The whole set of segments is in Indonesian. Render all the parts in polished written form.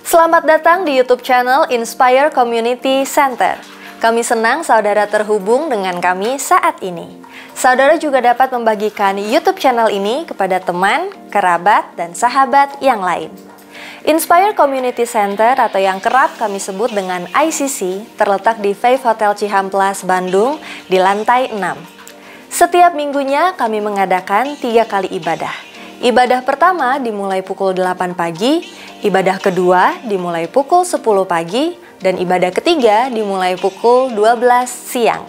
Selamat datang di YouTube channel Inspire Community Center. Kami senang saudara terhubung dengan kami saat ini. Saudara juga dapat membagikan YouTube channel ini kepada teman, kerabat, dan sahabat yang lain. Inspire Community Center atau yang kerap kami sebut dengan ICC terletak di Faith Hotel Cihamplas, Bandung di lantai 6. Setiap minggunya kami mengadakan 3 kali ibadah. Ibadah pertama dimulai pukul 8 pagi, ibadah kedua dimulai pukul 10 pagi, dan ibadah ketiga dimulai pukul 12 siang.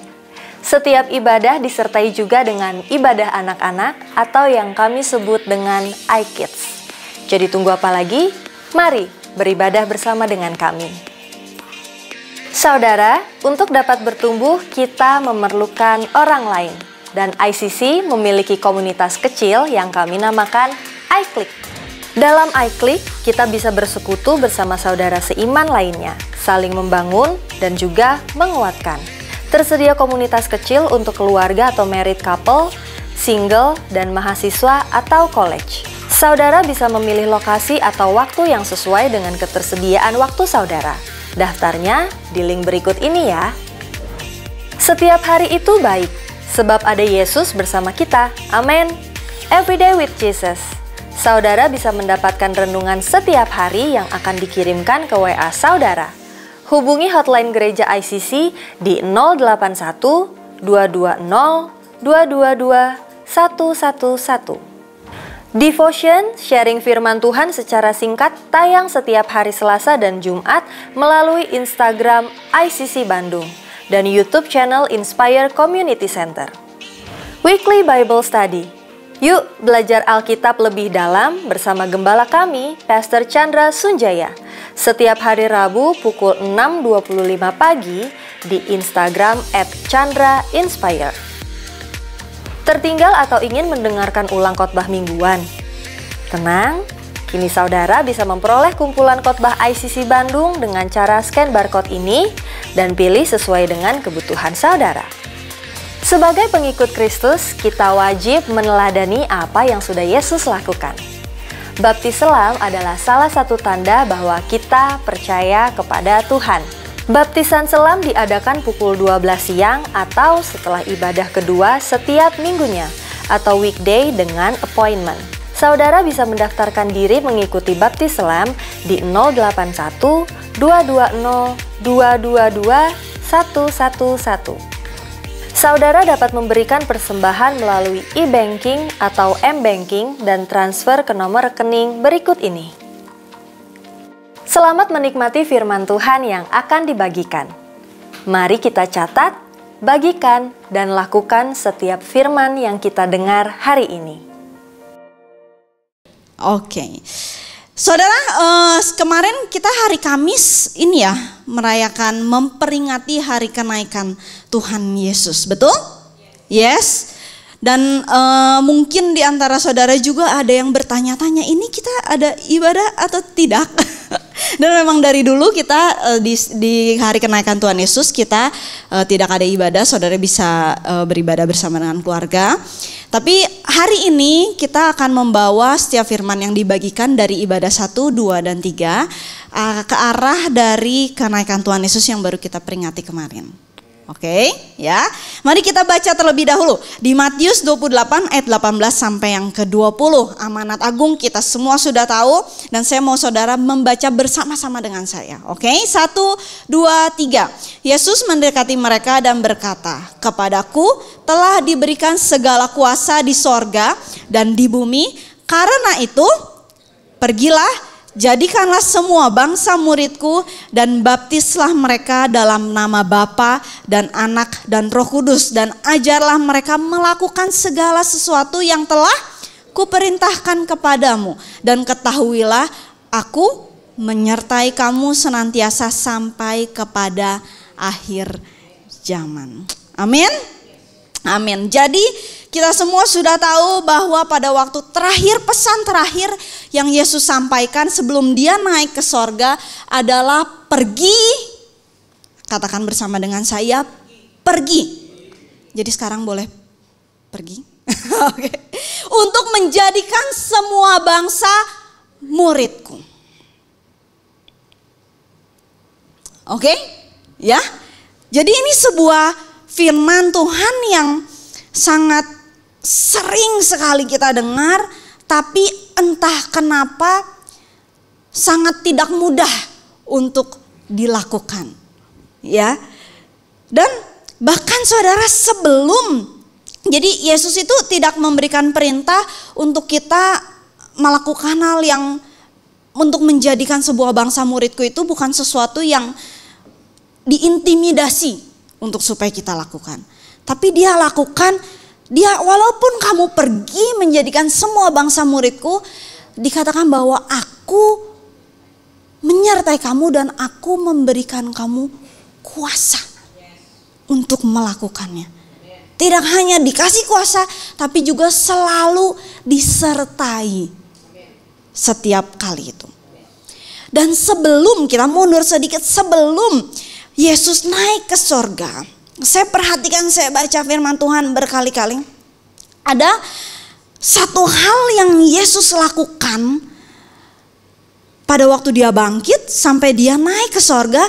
Setiap ibadah disertai juga dengan ibadah anak-anak atau yang kami sebut dengan iKids. Jadi tunggu apa lagi? Mari beribadah bersama dengan kami. Saudara, untuk dapat bertumbuh kita memerlukan orang lain. Dan ICC memiliki komunitas kecil yang kami namakan iClick. Dalam iClick, kita bisa bersekutu bersama saudara seiman lainnya, saling membangun dan juga menguatkan. Tersedia komunitas kecil untuk keluarga atau married couple, single, dan mahasiswa atau college. Saudara bisa memilih lokasi atau waktu yang sesuai dengan ketersediaan waktu saudara. Daftarnya di link berikut ini ya. Setiap hari itu baik, sebab ada Yesus bersama kita. Amin. Everyday with Jesus. Saudara bisa mendapatkan renungan setiap hari yang akan dikirimkan ke WA saudara. Hubungi hotline gereja ICC di 081 220 222 111. Devotion, sharing firman Tuhan secara singkat, tayang setiap hari Selasa dan Jumat melalui Instagram ICC Bandung dan YouTube channel Inspire Community Center. Weekly Bible Study. Yuk belajar Alkitab lebih dalam bersama gembala kami, Pastor Chandra Sunjaya. Setiap hari Rabu pukul 6.25 pagi di Instagram @ChandraInspire. Tertinggal atau ingin mendengarkan ulang khotbah mingguan? Tenang, kini saudara bisa memperoleh kumpulan khotbah ICC Bandung dengan cara scan barcode ini dan pilih sesuai dengan kebutuhan saudara. Sebagai pengikut Kristus, kita wajib meneladani apa yang sudah Yesus lakukan. Baptis selam adalah salah satu tanda bahwa kita percaya kepada Tuhan. Baptisan selam diadakan pukul 12 siang atau setelah ibadah kedua setiap minggunya atau weekday dengan appointment. Saudara bisa mendaftarkan diri mengikuti baptis selam di 081 220 222 111. Saudara dapat memberikan persembahan melalui e-banking atau m-banking dan transfer ke nomor rekening berikut ini. Selamat menikmati firman Tuhan yang akan dibagikan. Mari kita catat, bagikan, dan lakukan setiap firman yang kita dengar hari ini. Oke. Saudara, kemarin kita hari Kamis ini ya merayakan, memperingati hari kenaikan Tuhan Yesus, betul? Yes. Dan mungkin di antara saudara juga ada yang bertanya-tanya, ini kita ada ibadah atau tidak? Dan memang dari dulu kita di hari kenaikan Tuhan Yesus kita tidak ada ibadah, saudara bisa beribadah bersama dengan keluarga. Tapi hari ini kita akan membawa setiap firman yang dibagikan dari ibadah 1, 2, dan 3 ke arah dari kenaikan Tuhan Yesus yang baru kita peringati kemarin. Oke, ya. Mari kita baca terlebih dahulu di Matius 28 ayat 18 sampai yang ke-20. Amanat agung kita semua sudah tahu dan saya mau saudara membaca bersama-sama dengan saya. Oke, 1, 2, 3. Yesus mendekati mereka dan berkata, "Kepadaku telah diberikan segala kuasa di sorga dan di bumi. Karena itu, pergilah, jadikanlah semua bangsa muridku dan baptislah mereka dalam nama Bapa dan Anak dan Roh Kudus, dan ajarlah mereka melakukan segala sesuatu yang telah kuperintahkan kepadamu, dan ketahuilah aku menyertai kamu senantiasa sampai kepada akhir zaman." Amin. Amin. Jadi kita semua sudah tahu bahwa pada waktu terakhir, pesan terakhir yang Yesus sampaikan sebelum dia naik ke sorga adalah pergi. Katakan bersama dengan saya, pergi. Jadi sekarang boleh pergi. Oke. Untuk menjadikan semua bangsa muridku. Oke? Ya. Jadi ini sebuah firman Tuhan yang sangat sering sekali kita dengar, tapi entah kenapa sangat tidak mudah untuk dilakukan. Ya. Dan bahkan saudara, jadi Yesus itu tidak memberikan perintah untuk kita melakukan hal yang untuk menjadikan sebuah bangsa muridku itu bukan sesuatu yang diintimidasi untuk supaya kita lakukan. Tapi dia lakukan, walaupun kamu pergi menjadikan semua bangsa muridku, dikatakan bahwa aku menyertai kamu dan aku memberikan kamu kuasa untuk melakukannya. Tidak hanya dikasih kuasa, tapi juga selalu disertai setiap kali itu. Dan sebelum kita mundur sedikit, sebelum Yesus naik ke sorga, saya perhatikan, saya baca firman Tuhan berkali-kali. Ada satu hal yang Yesus lakukan pada waktu dia bangkit sampai dia naik ke sorga.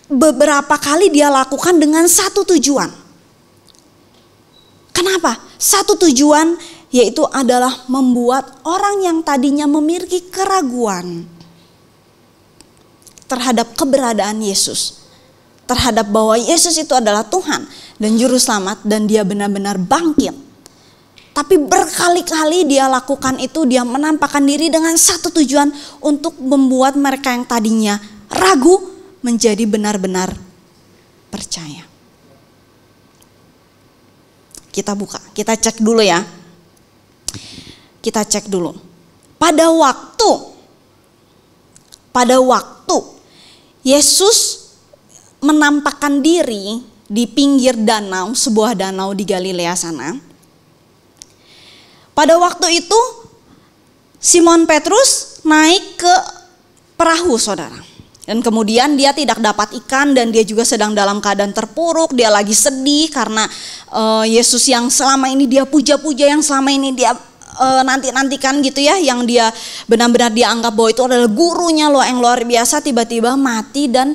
Beberapa kali dia lakukan dengan satu tujuan. Kenapa? Satu tujuan, yaitu adalah membuat orang yang tadinya memiliki keraguan terhadap keberadaan Yesus, terhadap bahwa Yesus itu adalah Tuhan dan Juru Selamat dan dia benar-benar bangkit. Tapi berkali-kali dia lakukan itu, dia menampakkan diri dengan satu tujuan untuk membuat mereka yang tadinya ragu menjadi benar-benar percaya. Kita buka, kita cek dulu ya. Kita cek dulu. Pada waktu Yesus menampakkan diri di pinggir danau, sebuah danau di Galilea sana. Pada waktu itu Simon Petrus naik ke perahu, saudara. Dan kemudian dia tidak dapat ikan dan dia juga sedang dalam keadaan terpuruk. Dia lagi sedih karena Yesus yang selama ini dia puja-puja, yang selama ini dia nanti-nantikan gitu ya, yang dia benar-benar dia anggap bahwa itu adalah gurunya loh yang luar biasa, tiba-tiba mati dan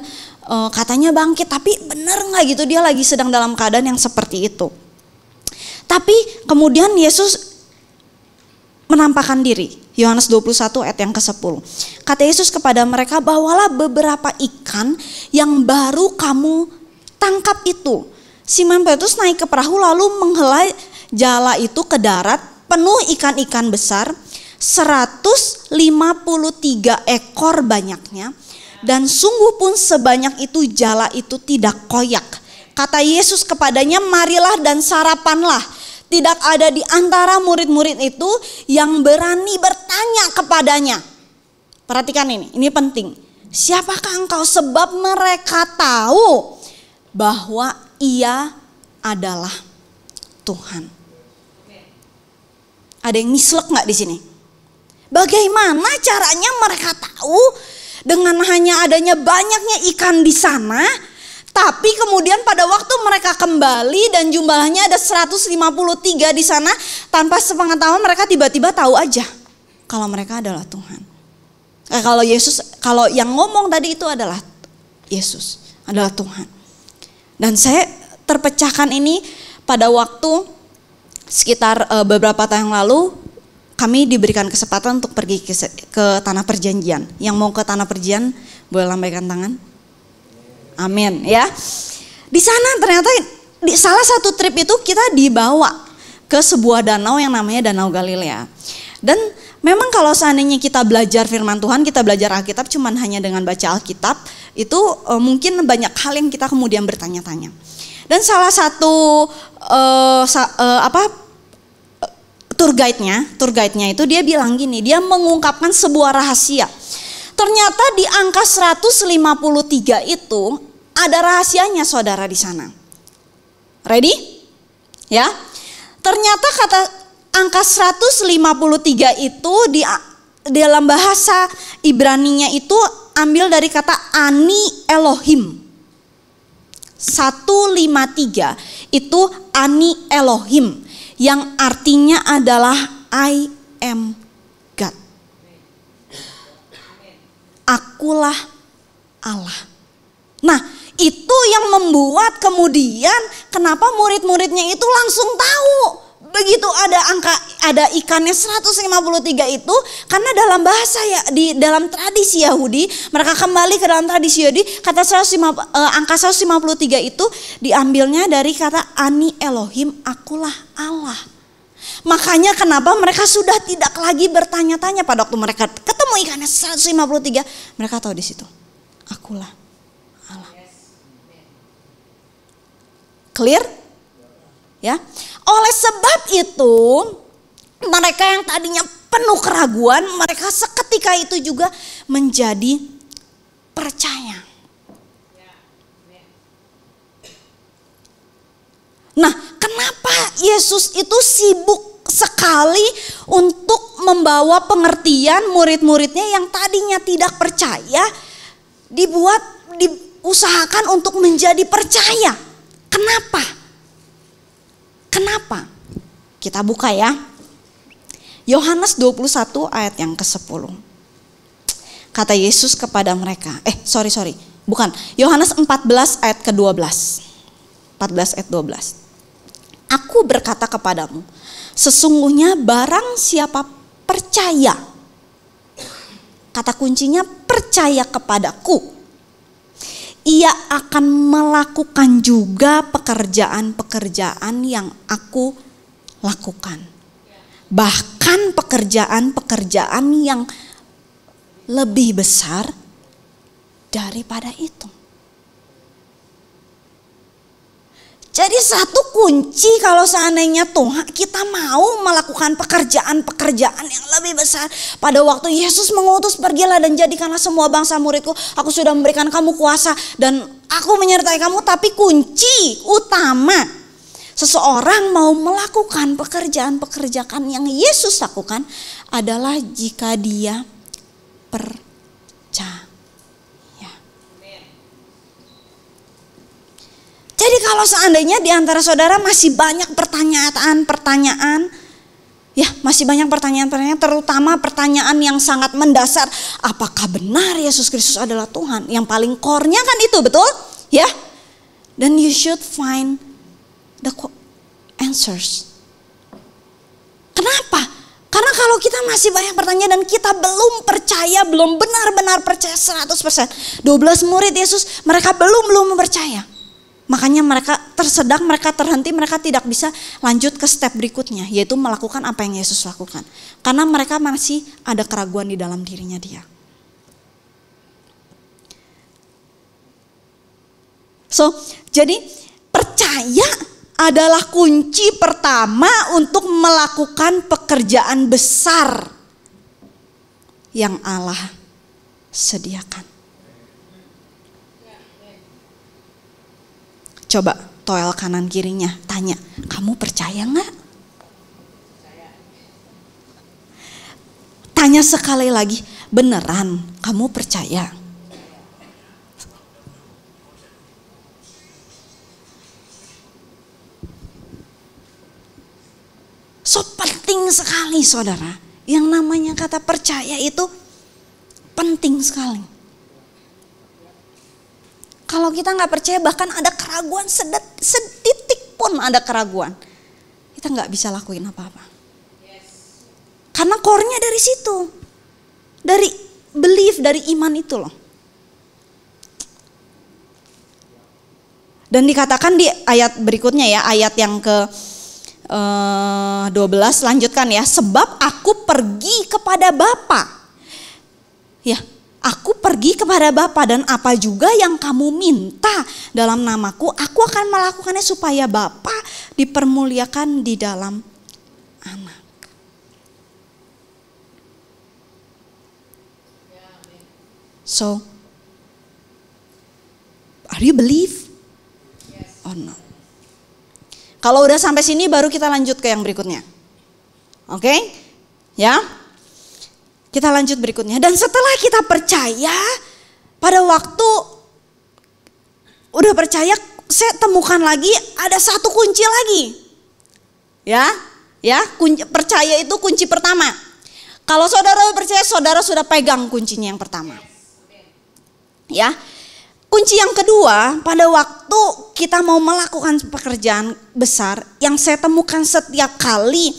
katanya bangkit. Tapi benar nggak gitu, dia lagi sedang dalam keadaan yang seperti itu. Tapi kemudian Yesus menampakkan diri. Yohanes 21 ayat yang ke-10. Kata Yesus kepada mereka, bawalah beberapa ikan yang baru kamu tangkap itu. Simon Petrus naik ke perahu lalu menghela jala itu ke darat penuh ikan-ikan besar, 153 ekor banyaknya, dan sungguh pun sebanyak itu jala itu tidak koyak. Kata Yesus kepadanya, marilah dan sarapanlah. Tidak ada di antara murid-murid itu yang berani bertanya kepadanya. Perhatikan ini penting. Siapakah engkau? Sebab mereka tahu bahwa ia adalah Tuhan. Ada yang mislek nggak di sini? Bagaimana caranya mereka tahu dengan hanya adanya banyaknya ikan di sana? Tapi kemudian pada waktu mereka kembali dan jumlahnya ada 153 di sana, tanpa sepengetahuan mereka tiba-tiba tahu aja kalau mereka adalah Tuhan. Kalau yang ngomong tadi itu adalah Yesus, adalah Tuhan. Dan saya terpecahkan ini pada waktu sekitar beberapa tahun yang lalu kami diberikan kesempatan untuk pergi ke Tanah Perjanjian. Yang mau ke Tanah Perjanjian boleh lambaikan tangan. Amin ya. Di sana ternyata di salah satu trip itu kita dibawa ke sebuah danau yang namanya Danau Galilea. Dan memang kalau seandainya kita belajar firman Tuhan, kita belajar Alkitab cuman hanya dengan baca Alkitab, itu mungkin banyak hal yang kita kemudian bertanya-tanya. Dan salah satu tour guide-nya itu dia bilang gini, dia mengungkapkan sebuah rahasia. Ternyata di angka 153 itu ada rahasianya, saudara, di sana. Ready? Ya. Ternyata kata angka 153 itu di dalam bahasa Ibraninya itu ambil dari kata Ani Elohim. 153 itu Ani Elohim yang artinya adalah I am God. Akulah Allah. Nah, itu yang membuat kemudian kenapa murid-muridnya itu langsung tahu. Begitu ada ikannya 153 itu, karena dalam bahasa ya, di dalam tradisi Yahudi, mereka kembali ke dalam tradisi Yahudi, angka 153 itu diambilnya dari kata Ani Elohim, akulah Allah. Makanya kenapa mereka sudah tidak lagi bertanya-tanya pada waktu mereka ketemu ikannya 153, mereka tahu di situ, akulah Allah. Clear? Ya. Oleh sebab itu, mereka yang tadinya penuh keraguan, mereka seketika itu juga menjadi percaya. Nah, kenapa Yesus itu sibuk sekali untuk membawa pengertian murid-muridnya yang tadinya tidak percaya, diusahakan untuk menjadi percaya. Kenapa? Kita buka ya. Yohanes 21 ayat yang ke-10. Kata Yesus kepada mereka. Bukan. Yohanes 14 ayat ke-12. 14 ayat 12. Aku berkata kepadamu, sesungguhnya barang siapa percaya. Kata kuncinya percaya kepadaku. Ia akan melakukan juga pekerjaan-pekerjaan yang aku lakukan. Bahkan pekerjaan-pekerjaan yang lebih besar daripada itu. Jadi satu kunci kalau seandainya kita mau melakukan pekerjaan-pekerjaan yang lebih besar. Pada waktu Yesus mengutus, pergilah dan jadikanlah semua bangsa muridku. Aku sudah memberikan kamu kuasa dan aku menyertai kamu. Tapi kunci utama seseorang mau melakukan pekerjaan-pekerjaan yang Yesus lakukan adalah jika dia percaya. Jadi kalau seandainya di antara saudara masih banyak pertanyaan, ya masih banyak pertanyaan-pertanyaan, terutama pertanyaan yang sangat mendasar, apakah benar Yesus Kristus adalah Tuhan? Yang paling core-nya kan itu, betul? Ya. Then you should find the answers. Kenapa? Karena kalau kita masih banyak pertanyaan dan kita belum percaya, belum benar-benar percaya 100%. 12 murid Yesus, mereka belum percaya. Makanya mereka tersedak, mereka terhenti, mereka tidak bisa lanjut ke step berikutnya, yaitu melakukan apa yang Yesus lakukan. Karena mereka masih ada keraguan di dalam dirinya dia. Jadi percaya adalah kunci pertama untuk melakukan pekerjaan besar yang Allah sediakan. Coba toel kanan kirinya, tanya, kamu percaya nggak? Tanya sekali lagi, beneran kamu percaya? Penting sekali saudara, yang namanya kata percaya itu penting sekali. Kalau kita nggak percaya, bahkan ada keraguan setitik pun ada keraguan, kita nggak bisa lakuin apa-apa. Karena core-nya dari situ, dari belief, dari iman itu loh. Dan dikatakan di ayat berikutnya ya, ayat yang ke 12 lanjutkan ya, sebab aku pergi kepada Bapa. Ya. Aku pergi kepada Bapa dan apa juga yang kamu minta dalam namaku, aku akan melakukannya supaya Bapa dipermuliakan di dalam Anak. So, are you believe or not? Kalau udah sampai sini baru kita lanjut ke yang berikutnya. Oke? Ya? Kita lanjut berikutnya. Dan setelah kita percaya, pada waktu udah percaya, saya temukan lagi ada satu kunci lagi. Ya, percaya itu kunci pertama. Kalau saudara percaya, saudara sudah pegang kuncinya yang pertama. Ya, Kunci yang kedua, pada waktu kita mau melakukan pekerjaan besar, yang saya temukan setiap kali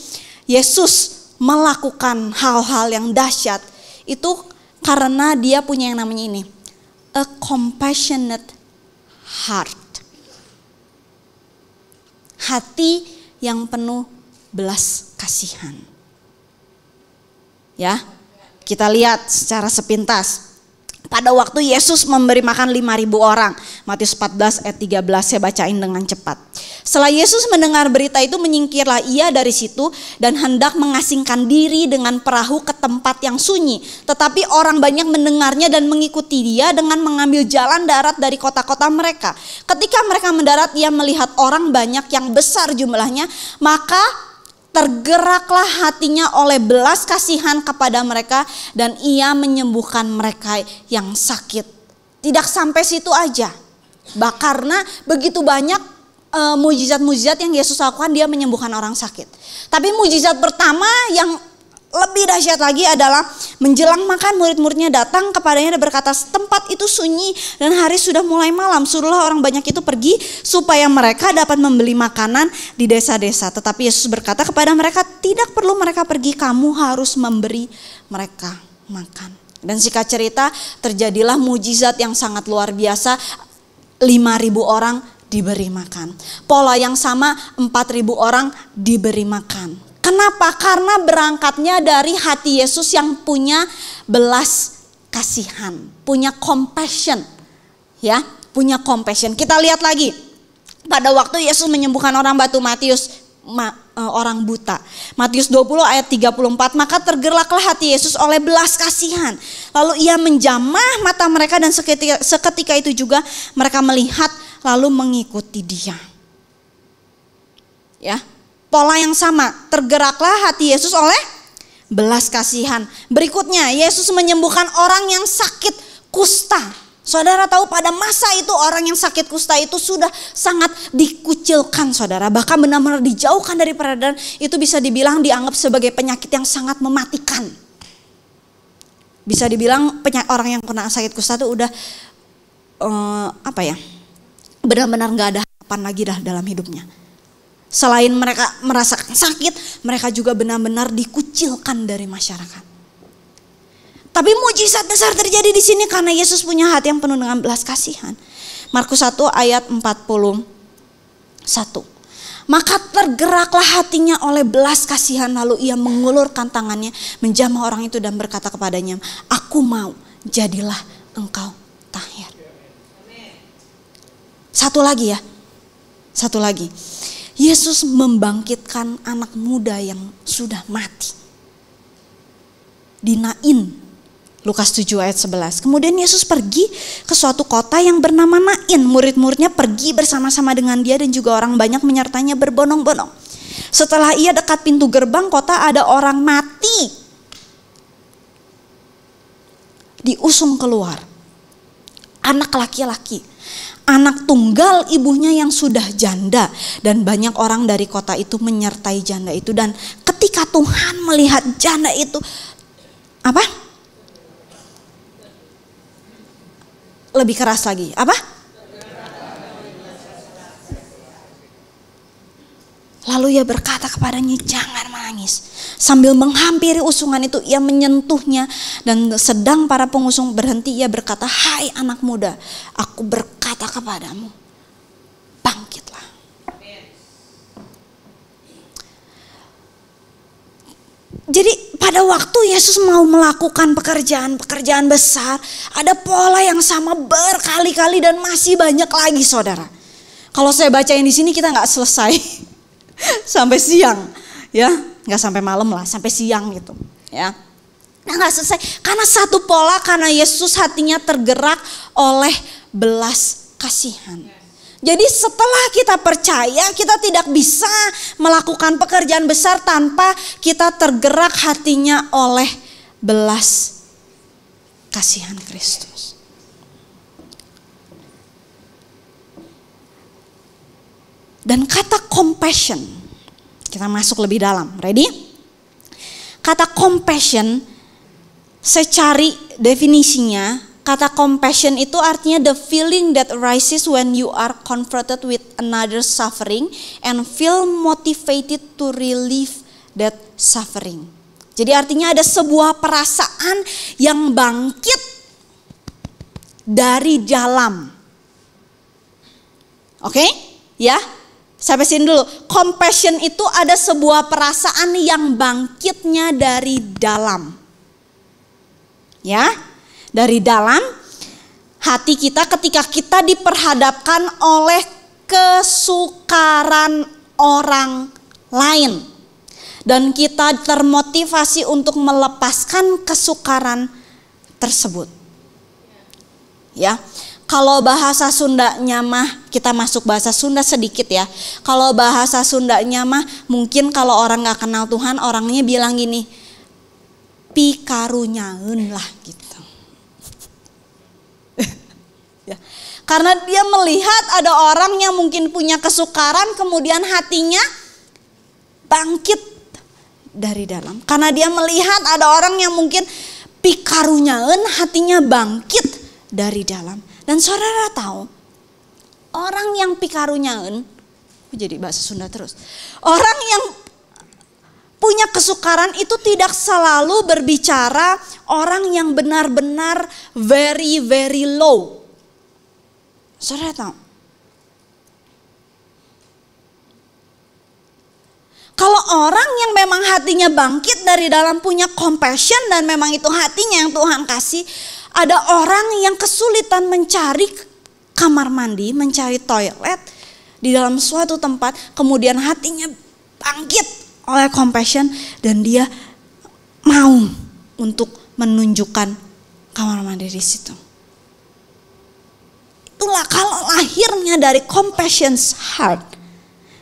Yesus melakukan hal-hal yang dahsyat, itu karena dia punya yang namanya ini, a compassionate heart. Hati yang penuh belas kasihan. Ya, kita lihat secara sepintas. Pada waktu Yesus memberi makan 5.000 orang. Matius 14 ayat 13, saya bacain dengan cepat. Setelah Yesus mendengar berita itu, menyingkirlah ia dari situ dan hendak mengasingkan diri dengan perahu ke tempat yang sunyi. Tetapi orang banyak mendengarnya dan mengikuti dia dengan mengambil jalan darat dari kota-kota mereka. Ketika mereka mendarat, ia melihat orang banyak yang besar jumlahnya, maka tergeraklah hatinya oleh belas kasihan kepada mereka dan ia menyembuhkan mereka yang sakit. Tidak sampai situ aja. Karena begitu banyak mujizat-mujizat yang Yesus lakukan, dia menyembuhkan orang sakit. Tapi mujizat pertama yang lebih dahsyat lagi adalah menjelang makan murid-muridnya datang kepadanya dan berkata, tempat itu sunyi dan hari sudah mulai malam. Suruhlah orang banyak itu pergi supaya mereka dapat membeli makanan di desa-desa. Tetapi Yesus berkata kepada mereka, tidak perlu mereka pergi, kamu harus memberi mereka makan. Dan singkat cerita, terjadilah mujizat yang sangat luar biasa. 5.000 orang diberi makan. Pola yang sama, 4.000 orang diberi makan. Kenapa? Karena berangkatnya dari hati Yesus yang punya belas kasihan, punya compassion, ya, punya compassion. Kita lihat lagi, pada waktu Yesus menyembuhkan orang batu Matius, orang buta, Matius 20 ayat 34, maka tergeraklah hati Yesus oleh belas kasihan. Lalu ia menjamah mata mereka dan seketika itu juga mereka melihat lalu mengikuti dia. Ya. Pola yang sama, tergeraklah hati Yesus oleh belas kasihan. Berikutnya, Yesus menyembuhkan orang yang sakit kusta. Saudara tahu pada masa itu orang yang sakit kusta itu sudah sangat dikucilkan, saudara. Bahkan benar-benar dijauhkan dari peredaran. Itu bisa dibilang dianggap sebagai penyakit yang sangat mematikan. Bisa dibilang orang yang kena sakit kusta itu udah benar-benar gak ada harapan lagi dah dalam hidupnya. Selain mereka merasakan sakit, mereka juga benar-benar dikucilkan dari masyarakat. Tapi mujizat besar terjadi di sini karena Yesus punya hati yang penuh dengan belas kasihan. Markus 1 ayat 41. Maka tergeraklah hatinya oleh belas kasihan, lalu ia mengulurkan tangannya menjamah orang itu dan berkata kepadanya, aku mau, jadilah engkau tahir. Satu lagi. Yesus membangkitkan anak muda yang sudah mati di Nain, Lukas 7 ayat 11. Kemudian Yesus pergi ke suatu kota yang bernama Nain. Murid-muridnya pergi bersama-sama dengan dia dan juga orang banyak menyertainya berbondong-bondong. Setelah ia dekat pintu gerbang kota, ada orang mati diusung keluar. Anak laki-laki, anak tunggal ibunya yang sudah janda, dan banyak orang dari kota itu menyertai janda itu. Dan ketika Tuhan melihat janda itu, lebih keras lagi, lalu ia berkata kepadanya, jangan menangis. Sambil menghampiri usungan itu, ia menyentuhnya, dan sedang para pengusung berhenti, ia berkata, hai anak muda, aku berkata kepadamu, bangkitlah. Jadi pada waktu Yesus mau melakukan pekerjaan besar, ada pola yang sama berkali-kali dan masih banyak lagi, saudara. Kalau saya bacain di sini kita nggak selesai sampai siang, ya, nggak sampai malam lah, sampai siang gitu, ya. Nah, nggak selesai karena satu pola, karena Yesus hatinya tergerak oleh belas kasihan. Jadi setelah kita percaya, kita tidak bisa melakukan pekerjaan besar tanpa kita tergerak hatinya oleh belas kasihan Kristus. Dan kata compassion, kita masuk lebih dalam, ready? Kata compassion, saya cari definisinya Kata compassion itu artinya the feeling that arises when you are confronted with another's suffering and feel motivated to relieve that suffering. Jadi artinya ada sebuah perasaan yang bangkit dari dalam. Oke? Ya. Sampai sini dulu. Compassion itu ada sebuah perasaan yang bangkitnya dari dalam. Ya. Dari dalam hati kita ketika kita diperhadapkan oleh kesukaran orang lain. Dan kita termotivasi untuk melepaskan kesukaran tersebut. Ya, kalau bahasa Sundanya mah, kita masuk bahasa Sunda sedikit ya. Kalau bahasa Sundanya mah mungkin kalau orang gak kenal Tuhan orangnya bilang gini, pikarunyaeun lah gitu. Ya. Karena dia melihat ada orang yang mungkin punya kesukaran kemudian hatinya bangkit dari dalam. Karena dia melihat ada orang yang mungkin pikarunyaeun hatinya bangkit dari dalam. Dan saudara tahu orang yang pikarunyaeun, jadi bahasa Sunda terus. Orang yang punya kesukaran itu tidak selalu berbicara orang yang benar-benar very very low. Saudara tahu? Kalau orang yang memang hatinya bangkit dari dalam punya compassion dan memang itu hatinya yang Tuhan kasih, ada orang yang kesulitan mencari kamar mandi, mencari toilet di dalam suatu tempat, kemudian hatinya bangkit oleh compassion dan dia mau untuk menunjukkan kamar mandi di situ. Itulah kalau lahirnya dari compassion's heart,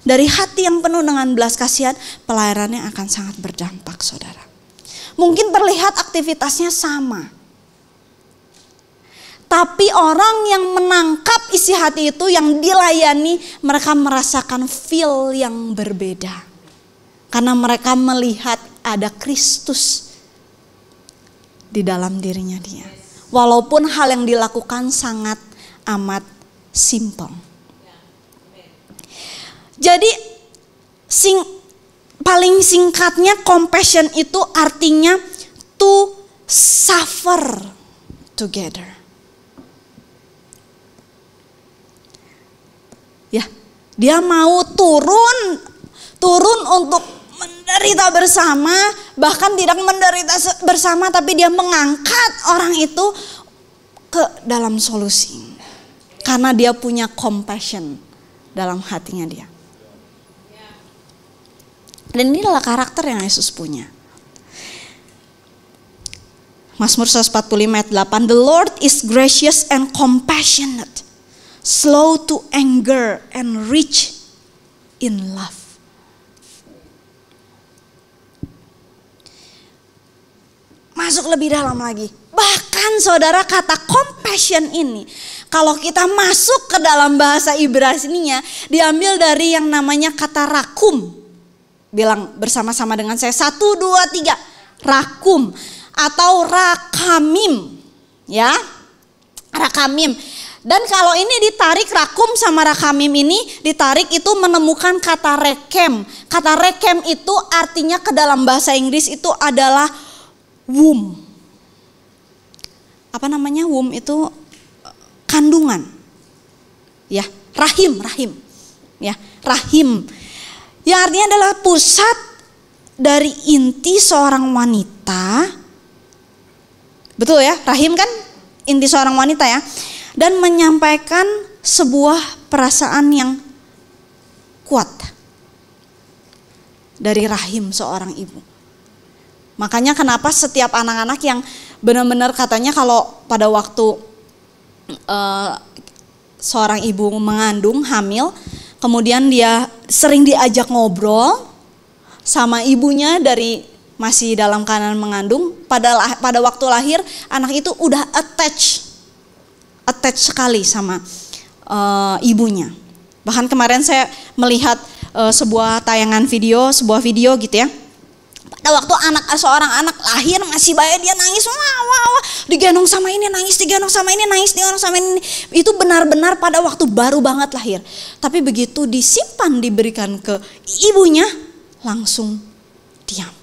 dari hati yang penuh dengan belas kasihan, pelayanannya akan sangat berdampak, saudara. Mungkin terlihat aktivitasnya sama, tapi orang yang menangkap isi hati itu, yang dilayani, mereka merasakan feel yang berbeda. Karena mereka melihat ada Kristus di dalam dirinya dia. Walaupun hal yang dilakukan sangat amat simple. Jadi paling singkatnya compassion itu artinya to suffer together. Ya, dia mau turun untuk menderita bersama, bahkan tidak menderita bersama tapi dia mengangkat orang itu ke dalam solusi. Karena dia punya compassion dalam hatinya dia. Dan inilah karakter yang Yesus punya. Mazmur 145 ayat 8, the Lord is gracious and compassionate, slow to anger and rich in love. Masuk lebih dalam lagi. Bahkan saudara, kata compassion ini, kalau kita masuk ke dalam bahasa Ibrani-nya, diambil dari yang namanya kata rakum. Bilang bersama-sama dengan saya, 1, 2, 3, rakum atau rakamim. Ya, rakamim. Dan kalau ini ditarik, rakum sama rakamim ini ditarik, itu menemukan kata rekem. Kata rekem itu artinya ke dalam bahasa Inggris itu adalah womb. Apa namanya womb itu? Kandungan. Ya, rahim. Ya, rahim. Yang artinya adalah pusat dari inti seorang wanita. Betul ya, rahim kan inti seorang wanita ya. Dan menyampaikan sebuah perasaan yang kuat dari rahim seorang ibu. Makanya kenapa setiap anak-anak yang benar-benar katanya kalau pada waktu seorang ibu mengandung, hamil, kemudian dia sering diajak ngobrol sama ibunya dari masih dalam keadaan mengandung, pada waktu lahir anak itu udah attach sekali sama ibunya. Bahkan kemarin saya melihat sebuah video gitu ya. Pada waktu seorang anak lahir masih bayi dia nangis, wah, digendong sama ini nangis, digendong sama ini nangis, digendong sama ini. Itu benar-benar pada waktu baru banget lahir. Tapi begitu disimpan diberikan ke ibunya, langsung diam.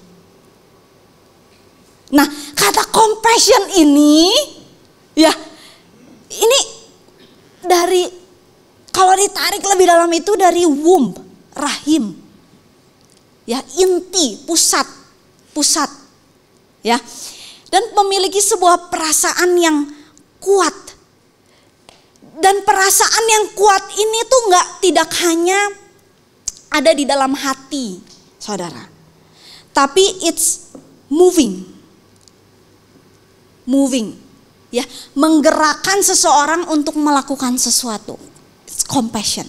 Nah, kata compassion ini, ya, ini dari, kalau ditarik lebih dalam itu dari womb, rahim, ya, inti, pusat, ya, dan memiliki sebuah perasaan yang kuat. Dan perasaan yang kuat ini tuh tidak hanya ada di dalam hati, saudara, tapi it's moving, ya, menggerakkan seseorang untuk melakukan sesuatu. It's compassion.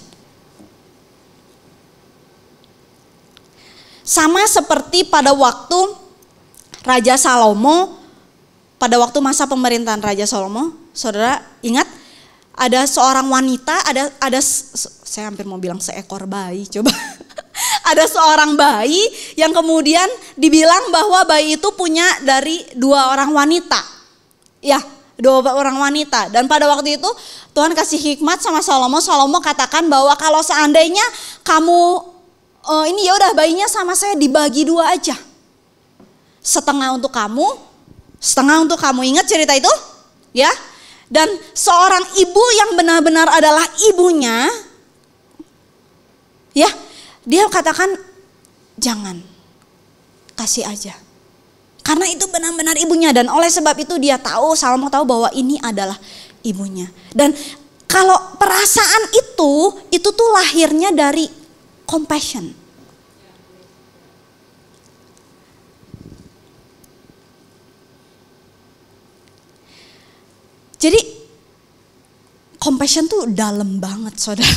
Sama seperti pada waktu Raja Salomo, pada waktu masa pemerintahan Raja Salomo, saudara ingat ada seorang wanita, ada saya hampir mau bilang seekor bayi, coba. Ada seorang bayi yang kemudian dibilang bahwa bayi itu punya dari 2 orang wanita. Ya, 2 orang wanita. Dan pada waktu itu Tuhan kasih hikmat sama Salomo. Salomo katakan bahwa kalau seandainya kamu ini ya udah bayinya sama saya dibagi 2 aja. Setengah untuk kamu, setengah untuk kamu. Ingat cerita itu? Ya. Dan seorang ibu yang benar-benar adalah ibunya, ya, dia katakan jangan, kasih aja. Karena itu benar-benar ibunya, dan oleh sebab itu dia tahu, Salomo tahu bahwa ini adalah ibunya. Dan kalau perasaan itu tuh lahirnya dari compassion. Jadi compassion tuh dalam banget, saudara.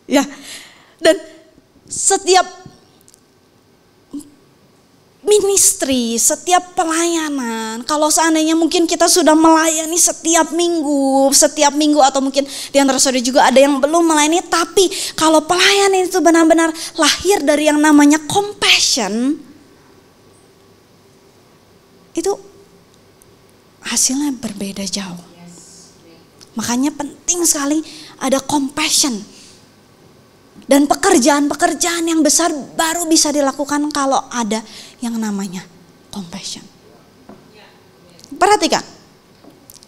Ya, dan setiap ministry, setiap pelayanan, kalau seandainya mungkin kita sudah melayani setiap minggu atau mungkin di antara saudara juga ada yang belum melayani, tapi kalau pelayanan itu benar-benar lahir dari yang namanya compassion, itu hasilnya berbeda jauh. Makanya penting sekali ada compassion. Dan pekerjaan-pekerjaan yang besar baru bisa dilakukan kalau ada yang namanya compassion. Perhatikan.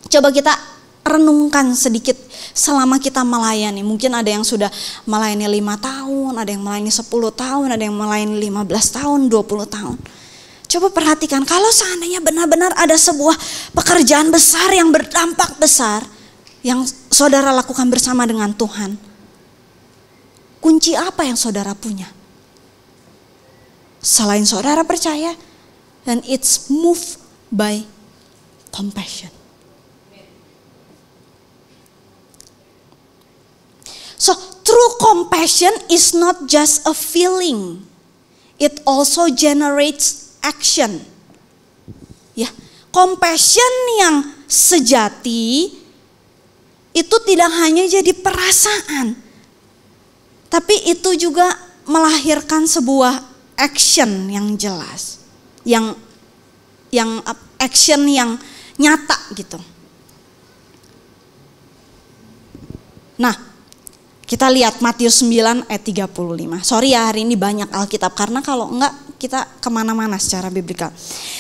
Coba kita renungkan sedikit selama kita melayani. Mungkin ada yang sudah melayani 5 tahun, ada yang melayani 10 tahun, ada yang melayani 15 tahun, 20 tahun. Coba perhatikan, kalau seandainya benar-benar ada sebuah pekerjaan besar yang berdampak besar yang saudara lakukan bersama dengan Tuhan, kunci apa yang saudara punya? Selain saudara percaya, dan it's moved by compassion. So true compassion is not just a feeling, it also generates action. Ya, compassion yang sejati itu tidak hanya jadi perasaan, tapi itu juga melahirkan sebuah action yang jelas, yang action yang nyata gitu. Nah, kita lihat Matius 9 ayat 35. Sorry ya, hari ini banyak Alkitab karena kalau enggak kita kemana-mana secara biblikal.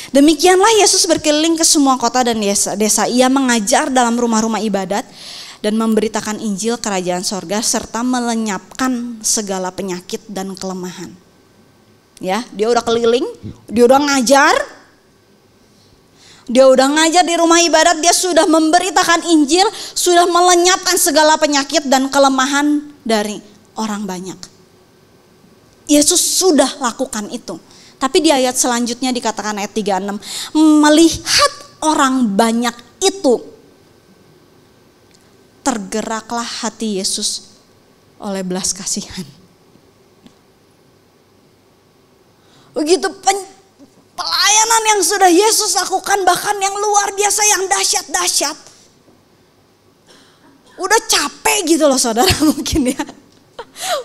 Demikianlah Yesus berkeliling ke semua kota dan desa. Ia mengajar dalam rumah-rumah ibadat dan memberitakan Injil kerajaan sorga serta melenyapkan segala penyakit dan kelemahan. Ya, dia udah keliling, dia udah ngajar. Dia udah ngajar di rumah ibadat, dia sudah memberitakan Injil, sudah melenyapkan segala penyakit dan kelemahan dari orang banyak. Yesus sudah lakukan itu. Tapi di ayat selanjutnya dikatakan ayat 36, melihat orang banyak itu, tergeraklah hati Yesus oleh belas kasihan. Begitu pelayanan yang sudah Yesus lakukan, bahkan yang luar biasa, yang dahsyat-dahsyat. Udah capek gitu loh saudara mungkin ya.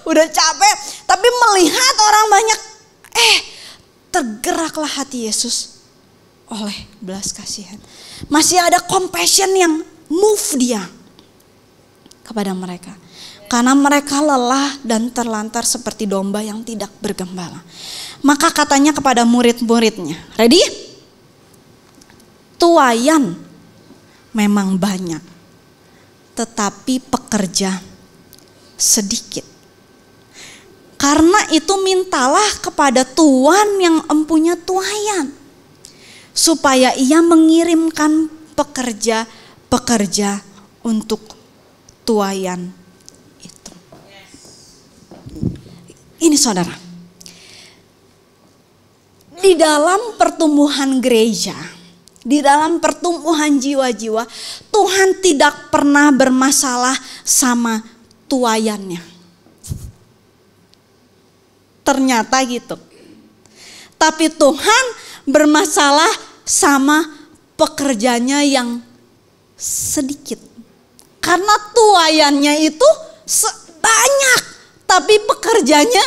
Udah capek, tapi melihat orang banyak, tergeraklah hati Yesus oleh belas kasihan. Masih ada compassion yang move dia kepada mereka. Karena mereka lelah dan terlantar seperti domba yang tidak bergembala. Maka katanya kepada murid-muridnya, ready? Tuaian memang banyak, tetapi pekerja sedikit. Karena itu mintalah kepada Tuhan yang empunya tuaian, supaya ia mengirimkan pekerja-pekerja untuk tuaian itu. Ini saudara, di dalam pertumbuhan gereja, di dalam pertumbuhan jiwa-jiwa, Tuhan tidak pernah bermasalah sama tuaiannya. Ternyata gitu. Tapi Tuhan bermasalah sama pekerjanya yang sedikit. Karena tuaiannya itu banyak, tapi pekerjanya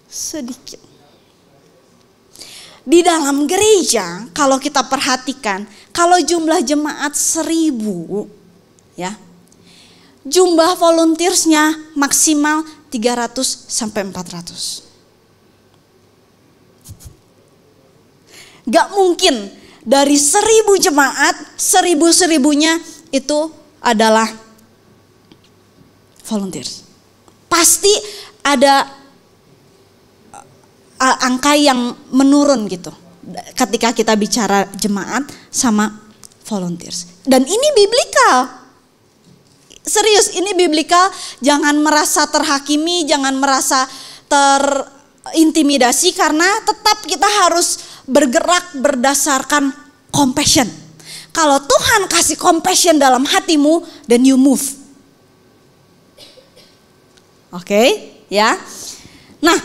sedikit. Di dalam gereja, kalau kita perhatikan, kalau jumlah jemaat 1.000, ya, jumlah volunteersnya maksimal 300 sampai 400. Gak mungkin dari 1.000 jemaat, 1.000-1.000-nya itu adalah volunteers. Pasti ada angka yang menurun gitu ketika kita bicara jemaat sama volunteers. Dan ini biblikal. Serius, ini biblikal. Jangan merasa terhakimi, jangan merasa terintimidasi, karena tetap kita harus bergerak berdasarkan compassion. Kalau Tuhan kasih compassion dalam hatimu, then you move. Oke, ya. Nah,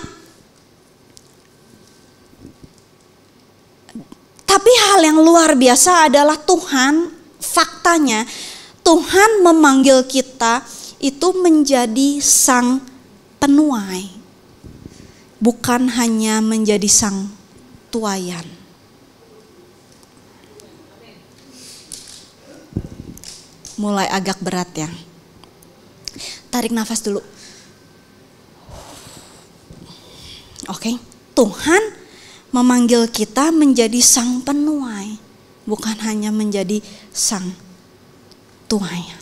tapi hal yang luar biasa adalah Tuhan, faktanya Tuhan memanggil kita itu menjadi sang penuai, bukan hanya menjadi sang tuaian. Mulai agak berat ya. Tarik nafas dulu. Oke, Tuhan memanggil kita menjadi sang penuai, bukan hanya menjadi sang tuaian.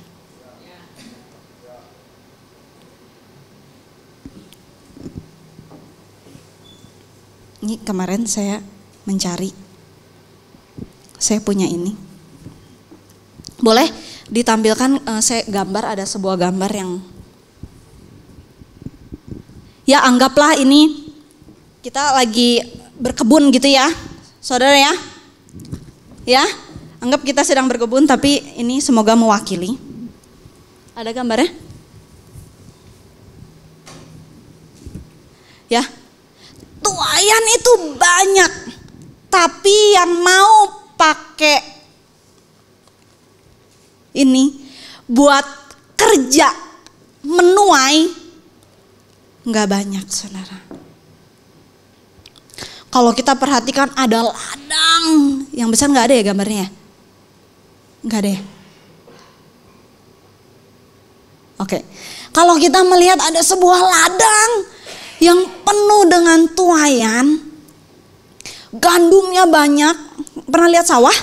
Ini kemarin saya mencari, saya punya ini. Boleh ditampilkan, saya gambar, ada sebuah gambar yang, ya anggaplah ini kita lagi berkebun gitu ya, saudara ya. Ya, anggap kita sedang berkebun, tapi ini semoga mewakili. Ada gambarnya? Ya, tuaian itu banyak, tapi yang mau pakai ini buat kerja menuai nggak banyak, saudara. Kalau kita perhatikan ada ladang yang besar, nggak ada ya gambarnya? Nggak ada ya? Oke. Kalau kita melihat ada sebuah ladang yang penuh dengan tuaian, gandumnya banyak. Pernah lihat sawah?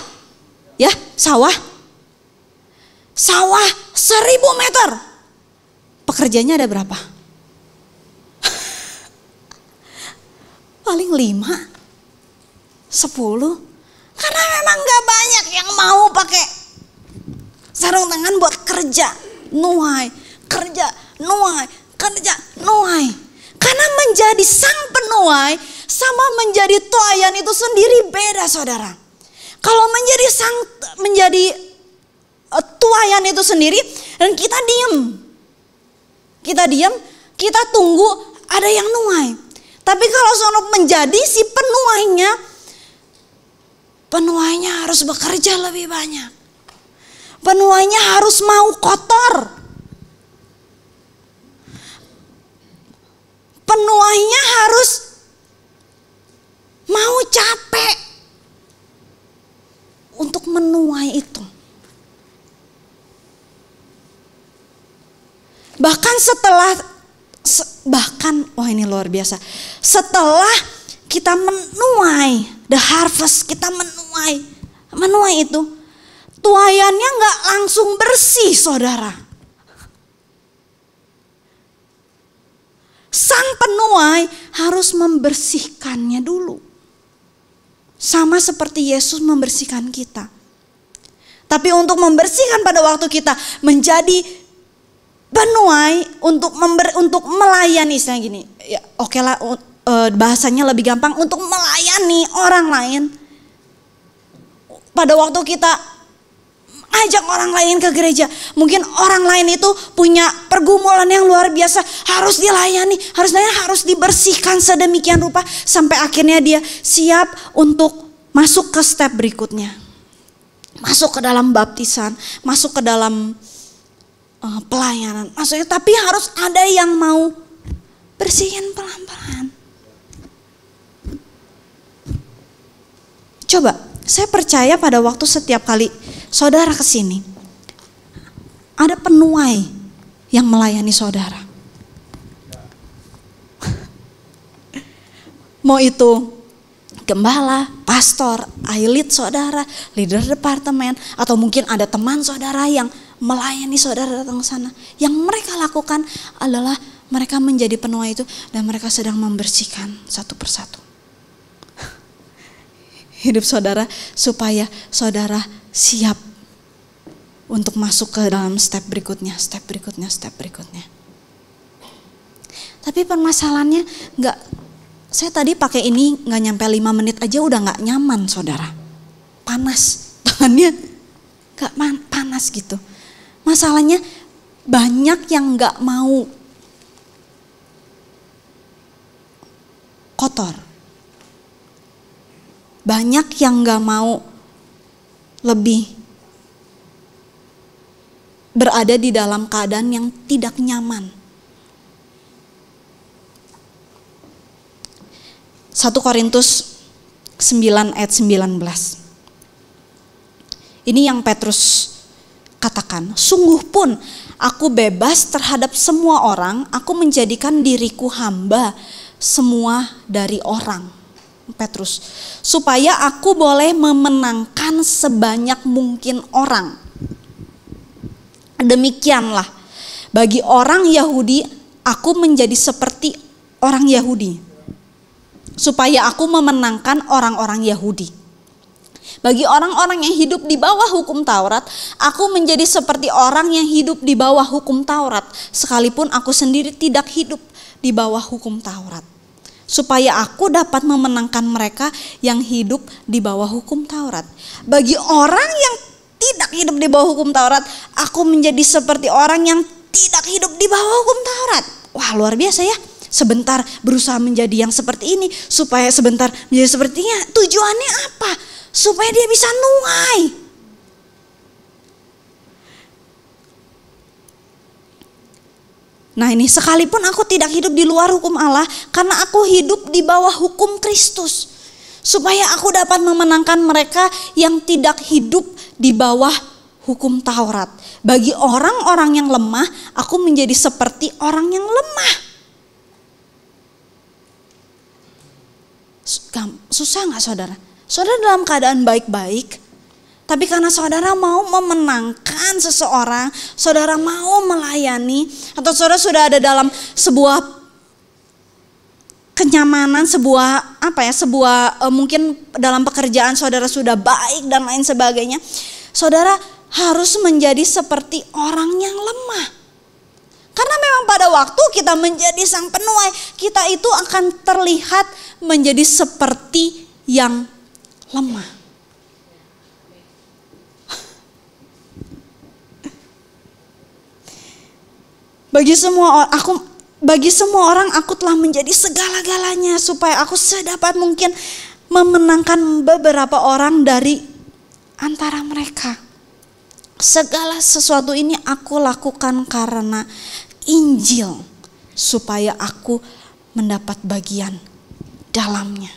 Ya, sawah. Sawah 1.000 meter. Pekerjanya ada berapa? Paling 5, 10. Karena memang gak banyak yang mau pakai sarung tangan buat kerja, nuai, kerja, nuai, kerja, nuai. Karena menjadi sang penuai sama menjadi tuaian itu sendiri beda, saudara. Kalau menjadi tuaian itu sendiri, dan kita diam, kita tunggu ada yang nuai. Tapi kalau soal menjadi si penuainya harus bekerja lebih banyak. Penuainya harus mau kotor. Penuainya harus mau capek untuk menuai itu. Wah ini luar biasa. Setelah kita menuai the harvest, kita menuai itu, tuaiannya nggak langsung bersih, saudara. Sang penuai harus membersihkannya dulu. Sama seperti Yesus membersihkan kita. Tapi untuk membersihkan pada waktu kita menjadi penuai, untuk melayani, istilahnya gini, ya oke lah, bahasanya lebih gampang, untuk melayani orang lain. Pada waktu kita ajak orang lain ke gereja, mungkin orang lain itu punya pergumulan yang luar biasa, harus dilayani, harus dibersihkan sedemikian rupa sampai akhirnya dia siap untuk masuk ke step berikutnya, masuk ke dalam baptisan, masuk ke dalam pelayanan. Maksudnya, tapi harus ada yang mau bersihin pelan-pelan. Coba, saya percaya pada waktu setiap kali saudara kesini, ada penuai yang melayani saudara. Mau itu gembala, pastor, lead saudara, leader departemen, atau mungkin ada teman saudara yang melayani saudara datang ke sana. Yang mereka lakukan adalah mereka menjadi penuai itu dan mereka sedang membersihkan satu persatu hidup saudara supaya saudara siap untuk masuk ke dalam step berikutnya. Tapi permasalahannya saya tadi pakai ini nggak nyampe 5 menit aja udah nggak nyaman, saudara. Panas, tangannya nggak panas gitu. Masalahnya banyak yang nggak mau kotor. Banyak yang gak mau lebih berada di dalam keadaan yang tidak nyaman. 1 Korintus 9 ayat 19. Ini yang Petrus katakan, sungguh pun aku bebas terhadap semua orang, aku menjadikan diriku hamba semua dari orang. Petrus, supaya aku boleh memenangkan sebanyak mungkin orang. Demikianlah, bagi orang Yahudi, aku menjadi seperti orang Yahudi, supaya aku memenangkan orang-orang Yahudi. Bagi orang-orang yang hidup di bawah hukum Taurat, aku menjadi seperti orang yang hidup di bawah hukum Taurat, sekalipun aku sendiri tidak hidup di bawah hukum Taurat. Supaya aku dapat memenangkan mereka yang hidup di bawah hukum Taurat. Bagi orang yang tidak hidup di bawah hukum Taurat, aku menjadi seperti orang yang tidak hidup di bawah hukum Taurat. Wah, luar biasa ya. Sebentar berusaha menjadi yang seperti ini, supaya sebentar menjadi sepertinya. Tujuannya apa? Supaya dia bisa nuai. Nah ini, sekalipun aku tidak hidup di luar hukum Allah, karena aku hidup di bawah hukum Kristus. Supaya aku dapat memenangkan mereka yang tidak hidup di bawah hukum Taurat. Bagi orang-orang yang lemah, aku menjadi seperti orang yang lemah. Susah gak saudara? Saudara dalam keadaan baik-baik, tapi karena saudara mau memenangkan seseorang, saudara mau melayani, atau saudara sudah ada dalam sebuah kenyamanan, mungkin dalam pekerjaan saudara sudah baik dan lain sebagainya, saudara harus menjadi seperti orang yang lemah. Karena memang pada waktu kita menjadi sang penuai, kita itu akan terlihat menjadi seperti yang lemah. Bagi semua orang aku telah menjadi segala-galanya, supaya aku sedapat mungkin memenangkan beberapa orang dari antara mereka. Segala sesuatu ini aku lakukan karena Injil, supaya aku mendapat bagian dalamnya.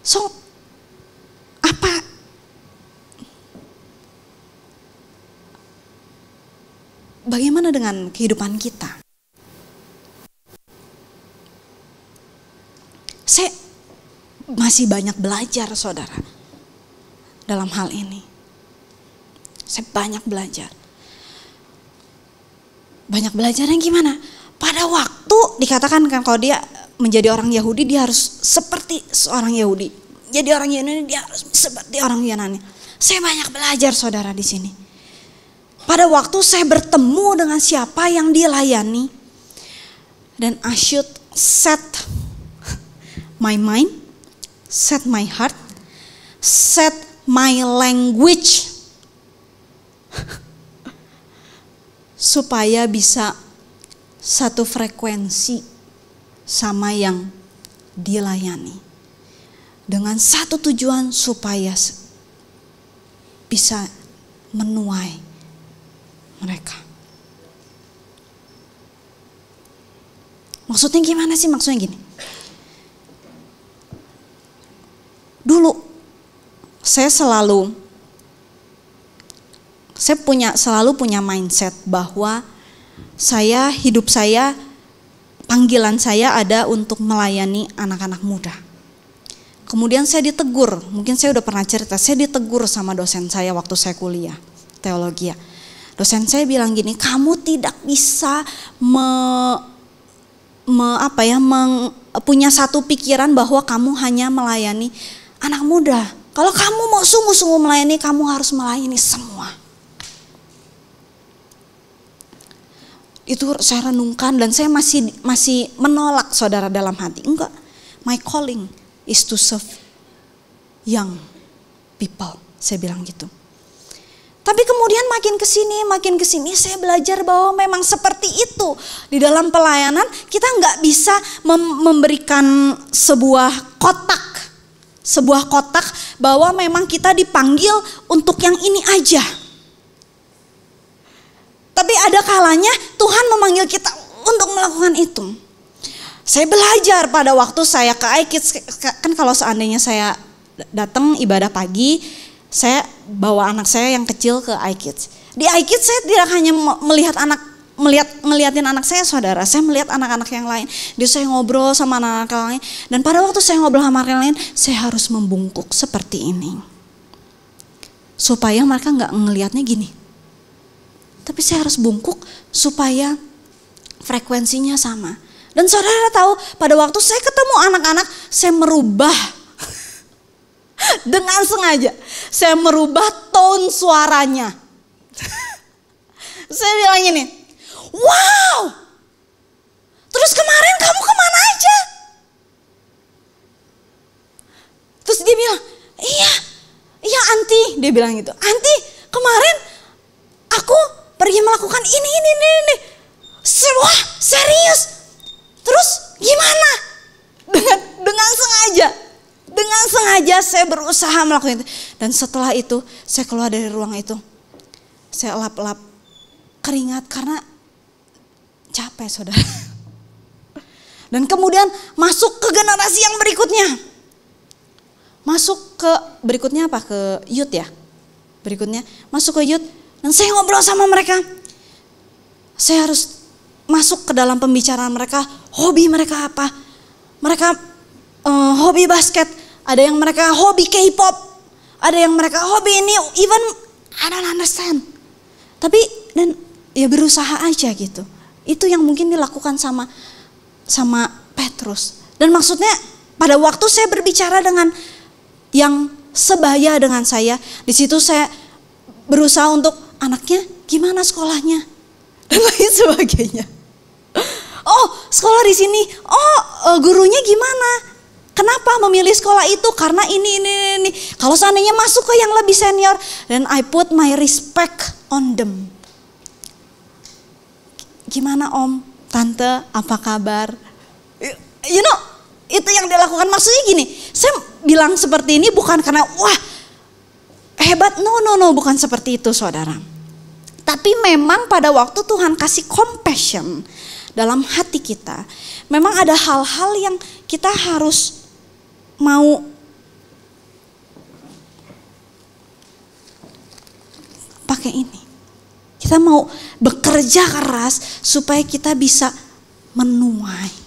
So, bagaimana dengan kehidupan kita? Saya masih banyak belajar, saudara, dalam hal ini. Saya banyak belajar. Banyak belajar yang gimana? Pada waktu dikatakan kan kalau dia menjadi orang Yahudi, dia harus seperti seorang Yahudi. Jadi orang Yunani, dia harus seperti orang Yunani. Saya banyak belajar, saudara, di sini. Pada waktu saya bertemu dengan siapa yang dilayani, dan I should set my mind, set my heart, set my language, supaya bisa satu frekuensi sama yang dilayani. Dengan satu tujuan supaya bisa menuai mereka. Maksudnya gimana sih? Maksudnya gini. Dulu saya selalu punya mindset bahwa hidup saya, panggilan saya ada untuk melayani anak-anak muda. Kemudian saya ditegur, mungkin saya udah pernah cerita, saya ditegur sama dosen saya waktu saya kuliah teologi. Dosen saya bilang gini, kamu tidak bisa punya satu pikiran bahwa kamu hanya melayani anak muda. Kalau kamu mau sungguh-sungguh melayani, kamu harus melayani semua. Itu saya renungkan dan saya masih menolak, saudara, dalam hati. Enggak, my calling is to serve young people. Saya bilang gitu. Tapi kemudian makin kesini saya belajar bahwa memang seperti itu. Di dalam pelayanan kita nggak bisa memberikan sebuah kotak bahwa memang kita dipanggil untuk yang ini aja. Tapi ada kalanya Tuhan memanggil kita untuk melakukan itu. Saya belajar pada waktu saya ke iKids, kan kalau seandainya saya datang ibadah pagi, saya bawa anak saya yang kecil ke iKids. Di iKids saya tidak hanya ngeliatin anak saya, saudara, saya melihat anak-anak yang lain. Jadi saya ngobrol sama anak-anak yang lain, dan pada waktu saya ngobrol sama anak yang lain, saya harus membungkuk seperti ini. Supaya mereka gak ngelihatnya gini. Tapi saya harus bungkuk supaya frekuensinya sama. Dan saudara tahu, pada waktu saya ketemu anak-anak, saya merubah dengan sengaja. Saya merubah tone suaranya. Saya bilang gini, wow, terus kemarin kamu kemana aja? Terus dia bilang, iya anti, dia bilang gitu. Anti, kemarin aku pergi melakukan ini. Wah, serius? Terus gimana? Dengan sengaja saya berusaha melakukan itu. Dan setelah itu saya keluar dari ruang itu. Saya lap-lap keringat karena capek, saudara. Dan kemudian masuk ke generasi yang berikutnya. Masuk ke berikutnya apa? Ke youth ya? Berikutnya masuk ke youth. Dan saya ngobrol sama mereka. Saya harus masuk ke dalam pembicaraan mereka. Hobi mereka apa? Mereka hobi basket. Ada yang mereka hobi K-pop. Ada yang mereka hobi ini. Even I don't understand. Tapi dan ya berusaha aja gitu. Itu yang mungkin dilakukan sama Petrus. Dan maksudnya pada waktu saya berbicara dengan yang sebaya dengan saya, di situ saya berusaha untuk anaknya gimana sekolahnya dan lain sebagainya. Oh, sekolah di sini. Oh, gurunya gimana? Kenapa memilih sekolah itu? Karena ini. Kalau seandainya masuk ke yang lebih senior, then I put my respect on them. Gimana om, tante, apa kabar? You know, itu yang dilakukan. Maksudnya gini, saya bilang seperti ini bukan karena wah hebat, no, bukan seperti itu, saudara. Tapi memang pada waktu Tuhan kasih compassion dalam hati kita, memang ada hal-hal yang kita harus mau pakai ini. Kita mau bekerja keras supaya kita bisa menuai.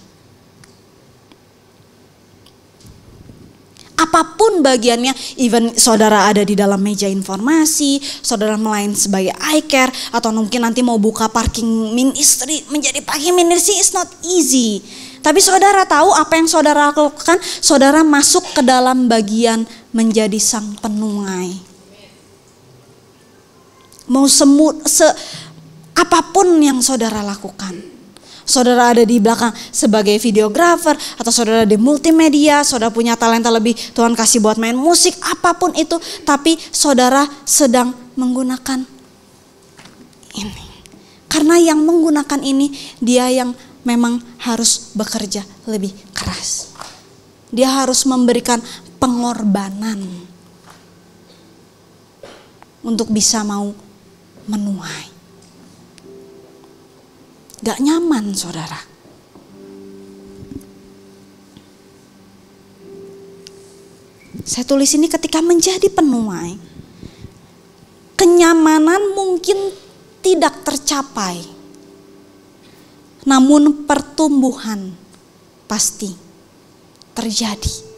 Apapun bagiannya, even saudara ada di dalam meja informasi, saudara melayani sebagai iCare, atau mungkin nanti mau buka parking ministry, menjadi parking ministry is not easy. Tapi saudara tahu apa yang saudara lakukan? Saudara masuk ke dalam bagian menjadi sang penuai. Mau apapun yang saudara lakukan. Saudara ada di belakang sebagai videografer, atau saudara di multimedia, saudara punya talenta lebih, Tuhan kasih buat main musik, apapun itu. Tapi saudara sedang menggunakan ini. Karena yang menggunakan ini, dia yang memang harus bekerja lebih keras. Dia harus memberikan pengorbanan untuk bisa mau menuai. Gak nyaman, saudara. Saya tulis ini ketika menjadi penuai, kenyamanan mungkin tidak tercapai, namun pertumbuhan pasti terjadi.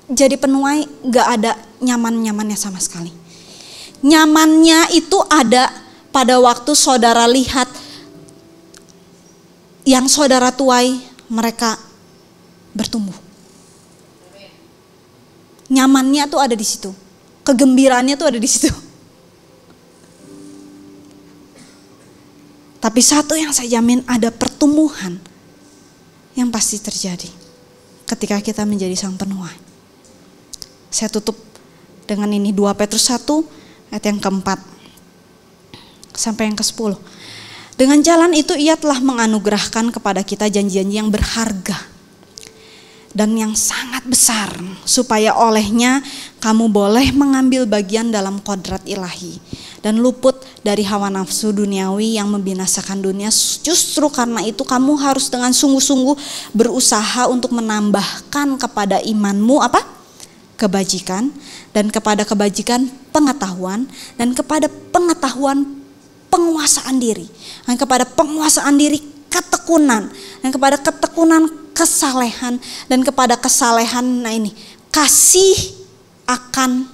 Jadi penuai gak ada nyaman-nyamannya sama sekali. Nyamannya itu ada pada waktu saudara lihat yang saudara tuai mereka bertumbuh. Nyamannya tuh ada di situ. Kegembiraannya tuh ada di situ. Tapi satu yang saya jamin, ada pertumbuhan yang pasti terjadi ketika kita menjadi sang penuai. Saya tutup dengan ini 2 Petrus 1 ayat yang keempat sampai yang ke-10. Dengan jalan itu ia telah menganugerahkan kepada kita janji-janji yang berharga dan yang sangat besar, supaya olehnya kamu boleh mengambil bagian dalam kodrat ilahi dan luput dari hawa nafsu duniawi yang membinasakan dunia. Justru karena itu kamu harus dengan sungguh-sungguh berusaha untuk menambahkan kepada imanmu kebajikan, dan kepada kebajikan pengetahuan, dan kepada pengetahuan penguasaan diri, dan kepada penguasaan diri ketekunan, dan kepada ketekunan kesalehan, dan kepada kesalehan kasih akan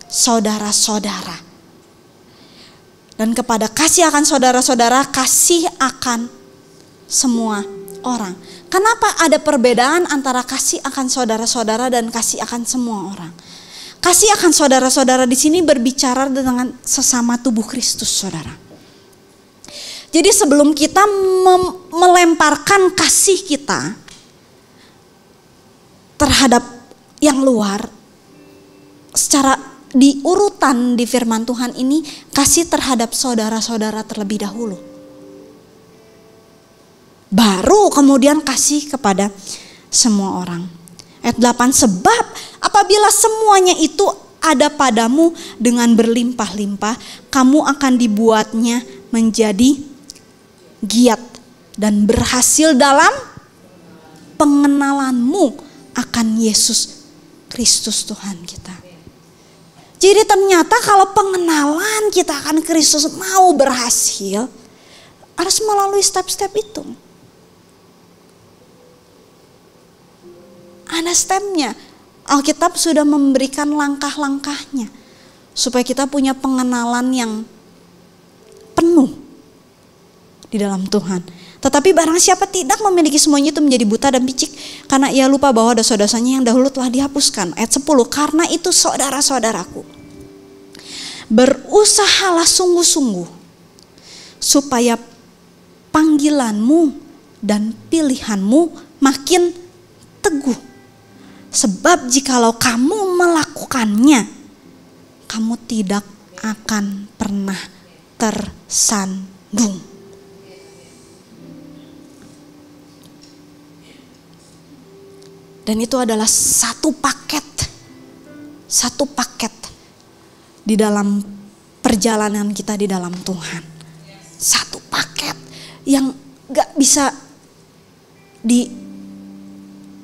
saudara-saudara, dan kepada kasih akan saudara-saudara, kasih akan semua orang. Kenapa ada perbedaan antara kasih akan saudara-saudara dan kasih akan semua orang? Kasih akan saudara-saudara di sini berbicara dengan sesama tubuh Kristus, saudara. Jadi sebelum kita melemparkan kasih kita terhadap yang luar, secara diurutan di firman Tuhan ini, kasih terhadap saudara-saudara terlebih dahulu. Baru kemudian kasih kepada semua orang. Ayat 8, sebab apabila semuanya itu ada padamu dengan berlimpah-limpah, kamu akan dibuatnya menjadi giat dan berhasil dalam pengenalanmu akan Yesus Kristus Tuhan kita. Jadi ternyata kalau pengenalan kita akan Kristus mau berhasil, harus melalui step-step itu. Ada stepnya. Alkitab sudah memberikan langkah-langkahnya supaya kita punya pengenalan yang penuh di dalam Tuhan. Tetapi barang siapa tidak memiliki semuanya itu menjadi buta dan picik, karena ia lupa bahwa dosa-dosanya yang dahulu telah dihapuskan. Ayat 10, karena itu saudara-saudaraku, berusahalah sungguh-sungguh supaya panggilanmu dan pilihanmu makin teguh. Sebab jikalau kamu melakukannya, kamu tidak akan pernah tersandung. Dan itu adalah satu paket di dalam perjalanan kita di dalam Tuhan. Satu paket yang gak bisa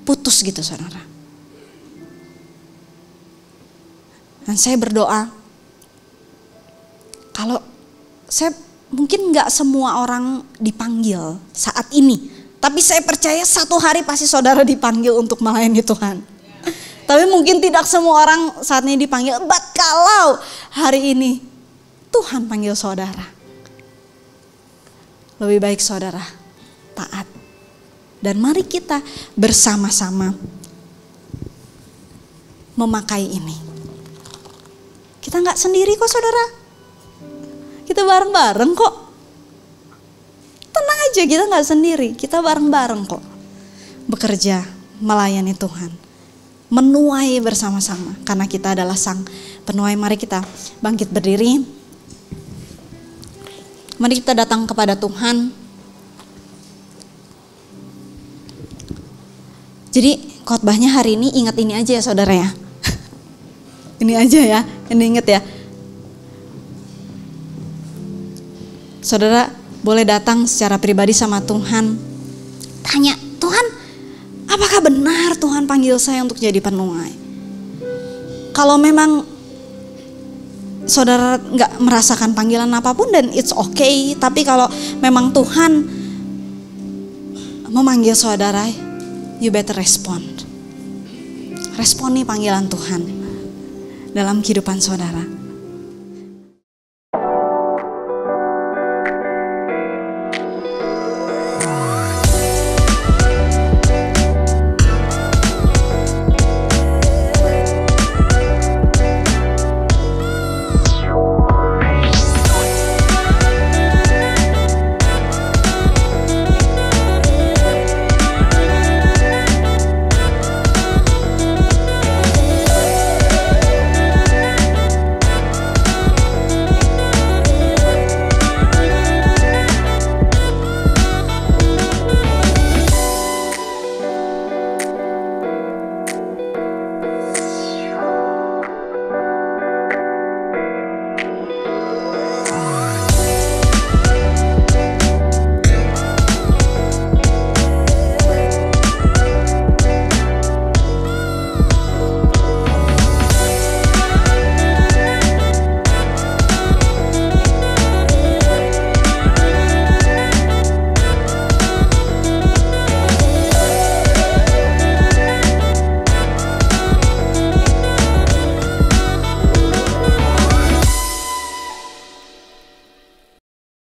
putus gitu saudara. Dan saya berdoa, kalau saya mungkin gak semua orang dipanggil saat ini, tapi saya percaya satu hari pasti saudara dipanggil untuk melayani Tuhan. Tapi mungkin tidak semua orang saat ini dipanggil, but kalau hari ini Tuhan panggil saudara, lebih baik saudara taat. Dan mari kita bersama-sama memakai ini. Kita gak sendiri kok saudara. Kita bareng-bareng kok. Tenang aja, kita gak sendiri. Kita bareng-bareng kok. Bekerja, melayani Tuhan. Menuai bersama-sama. Karena kita adalah sang penuai. Mari kita bangkit berdiri. Mari kita datang kepada Tuhan. Jadi khotbahnya hari ini ingat ini aja ya saudara ya. Ini aja ya, ini ingat ya. Saudara boleh datang secara pribadi sama Tuhan. Tanya, Tuhan apakah benar Tuhan panggil saya untuk jadi penuai? Kalau memang saudara gak merasakan panggilan apapun dan it's okay. Tapi kalau memang Tuhan memanggil saudara, you better respond. Responi panggilan Tuhan dalam kehidupan saudara.